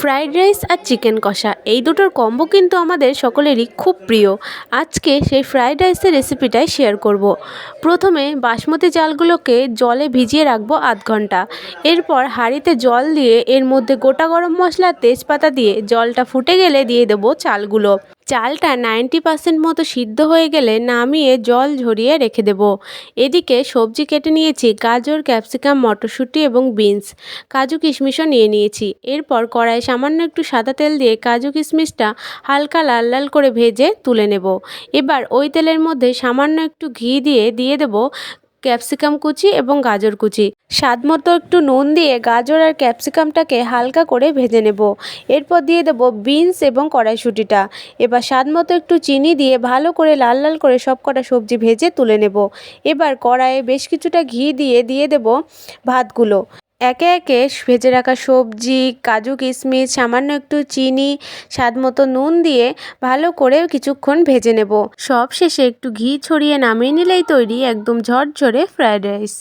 Fried rice আর chicken কষা এই দুটোর কম্বো কিন্তু আমাদের সকলেরই খুব প্রিয়। আজকে সেই ফ্রাইড রাইসের রেসিপিটাই শেয়ার করব। প্রথমে বাসমতি চালগুলোকে জলে ভিজিয়ে রাখবো আধ ঘন্টা। এরপর হাঁড়িতে জল দিয়ে এর মধ্যে গোটা গরম মশলা তেজপাতা দিয়ে জলটা ফুটে গেলে দিয়ে দেবো চালগুলো। চালটা 90% মতো সিদ্ধ হয়ে গেলে নামিয়ে জল ঝরিয়ে রেখে দেব। এদিকে সবজি কেটে নিয়েছি গাজর, ক্যাপসিকাম, মটরশুঁটি এবং বিনস। কাজু কিশমিশও নিয়ে নিয়েছি। এরপর কড়াইয়ে সামান্য একটু সাদা তেল দিয়ে কাজু কিশমিশটা হালকা লাল লাল করে ভেজে তুলে নেব। এবার ওই তেলের মধ্যে সামান্য একটু ঘি দিয়ে দেব ক্যাপসিকাম কুচি এবং গাজর কুচি। স্বাদ মতো একটু নুন দিয়ে গাজর আর ক্যাপসিকামটাকে হালকা করে ভেজে নেব। এরপর দিয়ে দেব বিনস এবং কড়াইশুঁটিটা। এবার স্বাদ মতো একটু চিনি দিয়ে ভালো করে লাল লাল করে সব কটা সবজি ভেজে তুলে নেব। এবার কড়াইয়ে বেশ কিছুটা ঘি দিয়ে দেব ভাতগুলো। একে একে ভেজে রাখা সবজি, কাজু কিশমিশ, সামান্য একটু চিনি, স্বাদ মতো নুন দিয়ে ভালো করে কিছুক্ষণ ভেজে নেব। সব শেষে একটু ঘি ছড়িয়ে নামিয়ে নিলেই তৈরি একদম ঝরঝরে ফ্রায়েড রাইস।